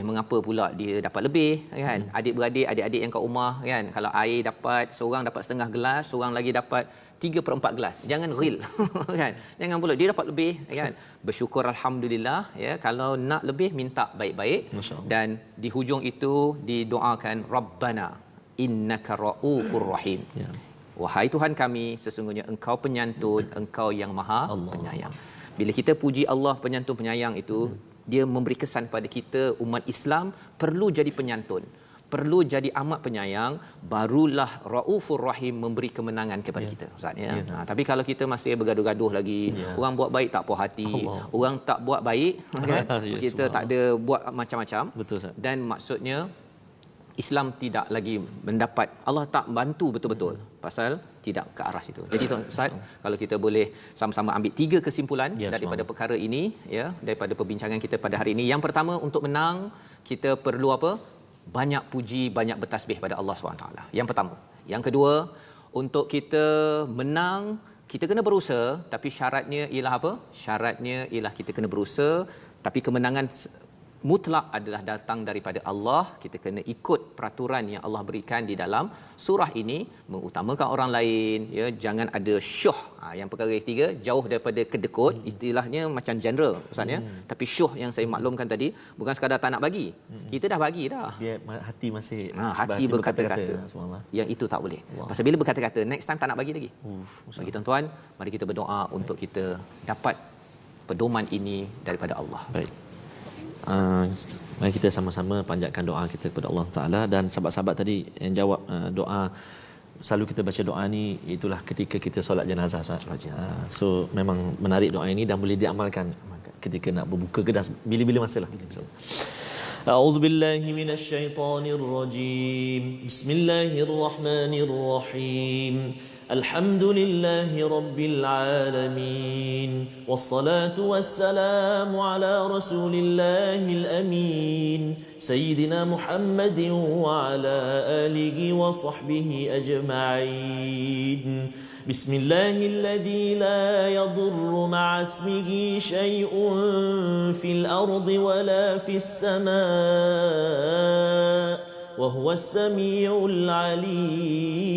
mengapa pula dia dapat lebih kan. Adik-beradik yang kat rumah kan, kalau air dapat seorang dapat setengah gelas, seorang lagi dapat 3/4 gelas. Jangan ghil kan. Jangan pula dia dapat lebih kan. Bersyukur alhamdulillah ya, kalau nak lebih minta baik-baik, dan di hujung itu didoakan Rabbana innaka raufur rahim. Wahai Tuhan kami, sesungguhnya Engkau penyantun, Engkau yang Maha Penyayang. Bila kita puji Allah penyantun penyayang itu, dia memberi kesan pada kita umat Islam perlu jadi penyantun, perlu jadi amat penyayang, barulah Raufur Rahim memberi kemenangan kepada kita Ustaz ya. Tapi kalau kita masih bergaduh-gaduh lagi, orang buat baik tak puas hati, orang tak buat baik kan, kita tak ada buat macam-macam. Betul Ustaz. Dan maksudnya Islam tidak lagi mendapat, Allah tak bantu betul-betul pasal tidak ke arah situ. Jadi Tuan Ustaz, kalau kita boleh sama-sama ambil 3 kesimpulan daripada perkara ini ya, daripada perbincangan kita pada hari ini. Yang pertama, untuk menang kita perlu apa? Banyak puji, banyak bertasbih pada Allah SWT. Yang pertama. Yang kedua, untuk kita menang kita kena berusaha, tapi syaratnya ialah apa? Syaratnya ialah kita kena berusaha, tapi kemenangan mutlak adalah datang daripada Allah. Kita kena ikut peraturan yang Allah berikan di dalam surah ini, mengutamakan orang lain ya, jangan ada syuh. Yang perkara ketiga, jauh daripada kedekut, istilahnya macam general Ustaz ya. Tapi syuh yang saya maklumkan tadi bukan sekadar tak nak bagi. Kita dah bagi dah. Biar hati masih hati berkata-kata. Yang itu tak boleh. Pasal bila berkata-kata, next time tak nak bagi lagi. Bagi tuan-tuan, mari kita berdoa untuk kita dapat pedoman ini daripada Allah. Baik. Mari kita sama-sama panjatkan doa kita kepada Allah Ta'ala. Dan sahabat-sahabat tadi yang jawab doa, selalu kita baca doa ni, itulah ketika kita solat jenazah. So memang menarik doa ini dan boleh diamalkan ketika nak berbuka kedas, bila-bila masalah. A'udzu billahi minasyaitonir rajim. Bismillahirrahmanirrahim. Alhamdulillahi rabbil alamin. Wassalatu wassalamu ala rasulillahil amin. Sayyidina Muhammadin wa ala alihi wa sahbihi ajma'in. Bismillahilladzi la yadurru ma'a ismihi syai'un fil ardi wa la fis samaa' wa huwas samiul alim.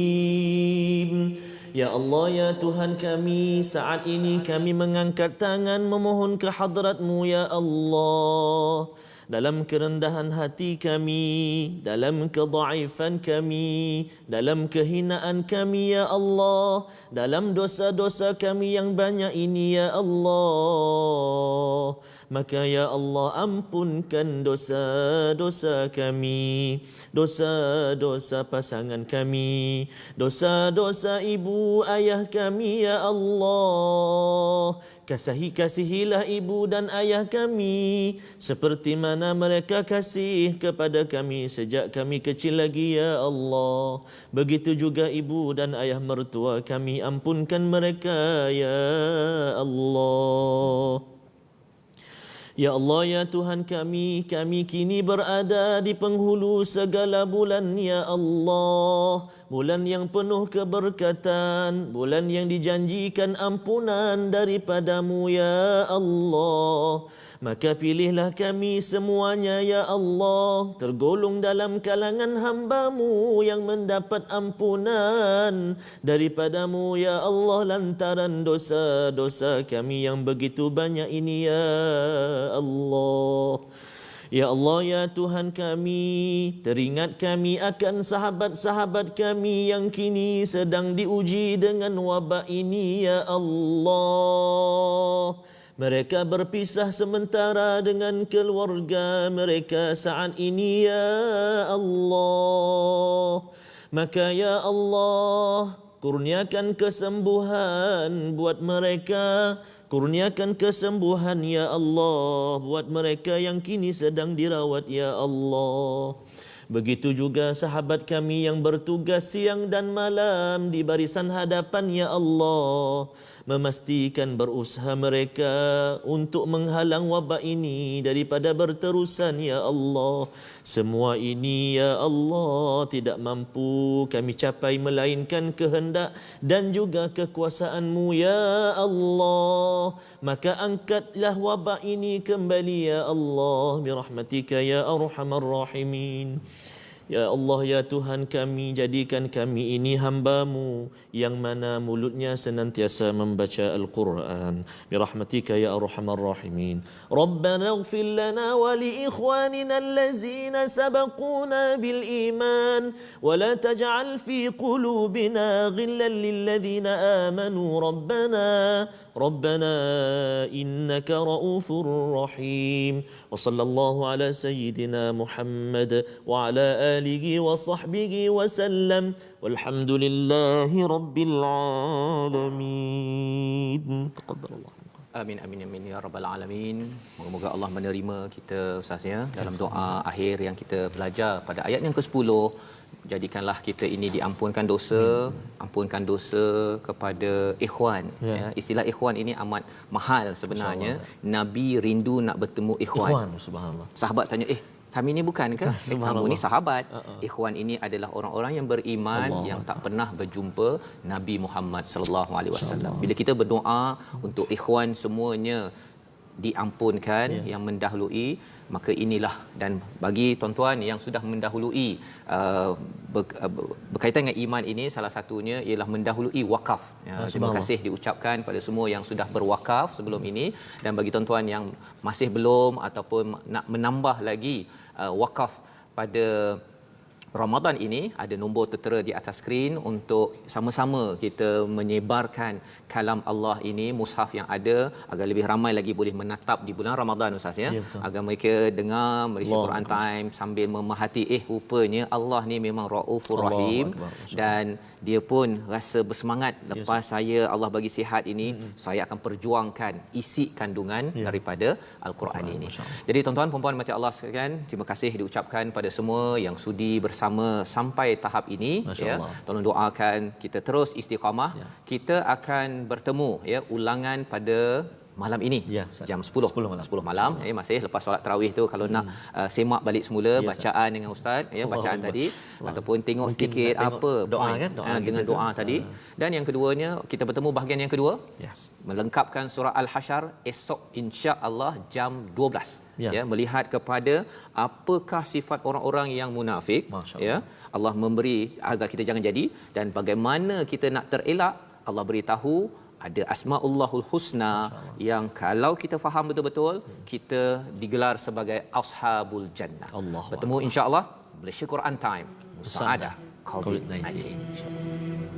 Ya Allah, ya Tuhan kami, saat ini kami mengangkat tangan memohon ke hadrat-Mu ya Allah. Dalam kerendahan hati kami, dalam kedhaifan kami, dalam kehinaan kami ya Allah, dalam dosa-dosa kami yang banyak ini ya Allah. Maka ya Allah, ampunkan dosa-dosa kami, dosa-dosa pasangan kami, dosa-dosa ibu ayah kami ya Allah. Kasihilah ibu dan ayah kami seperti mana mereka kasih kepada kami sejak kami kecil lagi ya Allah. Begitu juga ibu dan ayah mertua kami, ampunkan mereka ya Allah. Ya Allah, ya Tuhan kami kini berada di penghulu segala bulan ya Allah. Bulan yang penuh keberkatan, bulan yang dijanjikan ampunan daripada-Mu ya Allah. Maka pilihlah kami semuanya ya Allah, tergolong dalam kalangan hamba-Mu yang mendapat ampunan daripada-Mu ya Allah, lantaran dosa-dosa kami yang begitu banyak ini ya Allah. Ya Allah, ya Tuhan kami, teringat kami akan sahabat-sahabat kami yang kini sedang diuji dengan wabak ini ya Allah. Mereka berpisah sementara dengan keluarga mereka saat ini ya Allah. Maka ya Allah, kurniakan kesembuhan buat mereka. Kurniakan kesembuhan ya Allah buat mereka yang kini sedang dirawat ya Allah. Begitu juga sahabat kami yang bertugas siang dan malam di barisan hadapan ya Allah, memastikan berusaha mereka untuk menghalang wabak ini daripada berterusan ya Allah. Semua ini ya Allah tidak mampu kami capai melainkan kehendak dan juga kekuasaan-Mu ya Allah. Maka angkatlah wabak ini kembali ya Allah birahmatika ya arhamar rahimin. Ya Allah, ya Tuhan kami, jadikan kami ini hamba-Mu yang mana mulutnya senantiasa membaca Al-Quran. Birahmatika ya arhamar rahimin. Rabbana ighfir lana wa li ikhwanina allazina sabaquna bil iman wa la taj'al fi qulubina ghillan lil ladzina amanu ربنا إنك رؤوف رحيم وصلى الله على سيدنا محمد وعلى آله وصحبه وسلم والحمد لله رب العالمين تقبل الله. Amin amin amin ya rabbal alamin. Moga-moga Allah menerima kita Ustaz ya dalam doa akhir yang kita belajar pada ayat yang ke-10. Jadikanlah kita ini diampunkan dosa, ampunkan dosa kepada ikhwan ya. Istilah ikhwan ini amat mahal sebenarnya. Nabi rindu nak bertemu ikhwan. Subhanallah. Sahabat tanya, kami ni bukan ke? Kamu ni sahabat. Ikhwan ini adalah orang-orang yang beriman yang tak pernah berjumpa Nabi Muhammad sallallahu alaihi wasallam. Bila kita berdoa untuk ikhwan semuanya diampunkan yang mendahului, maka inilah, dan bagi tuan-tuan yang sudah mendahului berkaitan dengan iman ini, salah satunya ialah mendahului wakaf. Terima kasih diucapkan pada semua yang sudah berwakaf sebelum ini, dan bagi tuan-tuan yang masih belum ataupun nak menambah lagi wakaf pada Ramadan ini, ada nombor tertera di atas skrin untuk sama-sama kita menyebarkan kalam Allah ini, mushaf yang ada, agar lebih ramai lagi boleh menatap di bulan Ramadan Ustaz ya. Agar mereka dengar Malaysia Quran Time sambil memerhati rupanya Allah ni memang Raufur Rahim, dan dia pun rasa bersemangat lepas saya Allah bagi sihat ini, saya akan perjuangkan isi kandungan daripada Al-Quran ini. Jadi tuan-tuan puan-puan mati Allah sekalian, terima kasih diucapkan pada semua yang sudi bersama sampai tahap ini ya. Tolong doakan kita terus istiqamah. Kita akan bertemu ya ulangan pada malam ini jam 10 malam ya, masih lepas solat tarawih tu, kalau nak semak balik semula bacaan dengan ustaz ya, bacaan tadi ataupun tengok mungkin sedikit apa doa kan, dengan doa tadi. Dan yang keduanya kita bertemu bahagian yang kedua melengkapkan surah Al-Hasyr esok insya-Allah jam 12 ya, melihat kepada apakah sifat orang-orang yang munafik ya, Allah memberi agar kita jangan jadi, dan bagaimana kita nak terelak. Allah beritahu ada Asmaullahul Husna yang kalau kita faham betul-betul, kita digelar sebagai Ashabul Jannah. Bertemu insya-Allah Malaysia Quran Time Musaadah COVID-19.